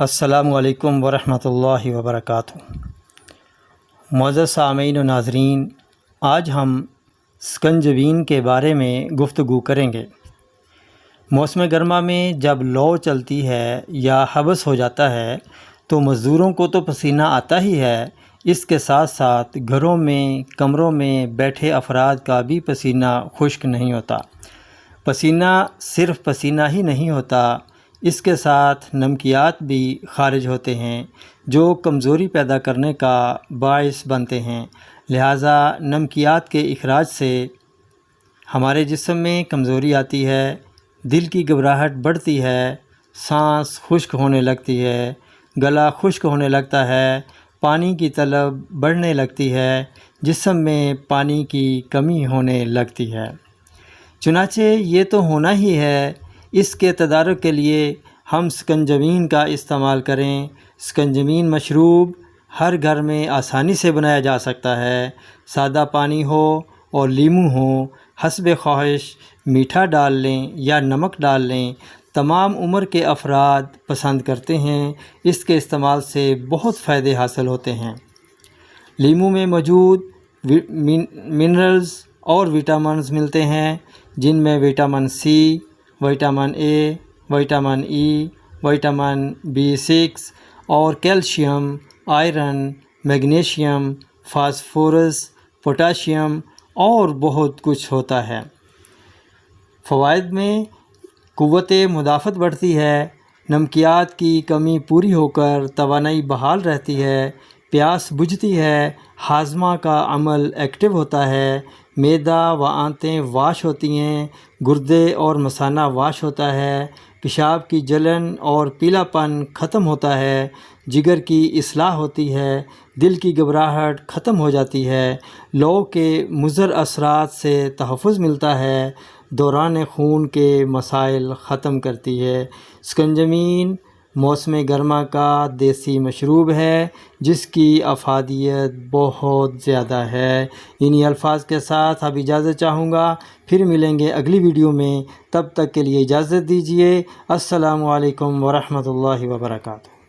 السلام علیکم ورحمۃ اللہ وبرکاتہ۔ معزز سامعین و ناظرین، آج ہم سکنجبین کے بارے میں گفتگو کریں گے۔ موسم گرما میں جب لو چلتی ہے یا حبس ہو جاتا ہے تو مزدوروں کو تو پسینہ آتا ہی ہے، اس کے ساتھ ساتھ گھروں میں کمروں میں بیٹھے افراد کا بھی پسینہ خشک نہیں ہوتا۔ پسینہ صرف پسینہ ہی نہیں ہوتا، اس کے ساتھ نمکیات بھی خارج ہوتے ہیں جو کمزوری پیدا کرنے کا باعث بنتے ہیں۔ لہٰذا نمکیات کے اخراج سے ہمارے جسم میں کمزوری آتی ہے، دل کی گھبراہٹ بڑھتی ہے، سانس خشک ہونے لگتی ہے، گلا خشک ہونے لگتا ہے، پانی کی طلب بڑھنے لگتی ہے، جسم میں پانی کی کمی ہونے لگتی ہے۔ چنانچہ یہ تو ہونا ہی ہے، اس کے تدارک کے لیے ہم سکنجبین کا استعمال کریں۔ سکنجبین مشروب ہر گھر میں آسانی سے بنایا جا سکتا ہے۔ سادہ پانی ہو اور لیموں ہو، حسب خواہش میٹھا ڈال لیں یا نمک ڈال لیں، تمام عمر کے افراد پسند کرتے ہیں۔ اس کے استعمال سے بہت فائدے حاصل ہوتے ہیں۔ لیموں میں موجود منرلز اور وٹامنز ملتے ہیں، جن میں vitamin C, vitamin A, vitamin E, vitamin B6 اور calcium, iron, magnesium, phosphorus, potassium اور بہت کچھ ہوتا ہے۔ فوائد میں قوت مدافعت بڑھتی ہے، نمکیات کی کمی پوری ہو کر توانائی بحال رہتی ہے، پیاس بجھتی ہے، ہاضمہ کا عمل ایکٹیو ہوتا ہے، معدہ و آنتیں واش ہوتی ہیں، گردے اور مثانہ واش ہوتا ہے، پیشاب کی جلن اور پیلا پن ختم ہوتا ہے، جگر کی اصلاح ہوتی ہے، دل کی گھبراہٹ ختم ہو جاتی ہے، لو کے مضر اثرات سے تحفظ ملتا ہے، دوران خون کے مسائل ختم کرتی ہے۔ سکنجبین موسم گرما کا دیسی مشروب ہے جس کی افادیت بہت زیادہ ہے۔ انہی الفاظ کے ساتھ اب اجازت چاہوں گا، پھر ملیں گے اگلی ویڈیو میں، تب تک کے لیے اجازت دیجیے۔ السلام علیکم ورحمۃ اللہ وبرکاتہ۔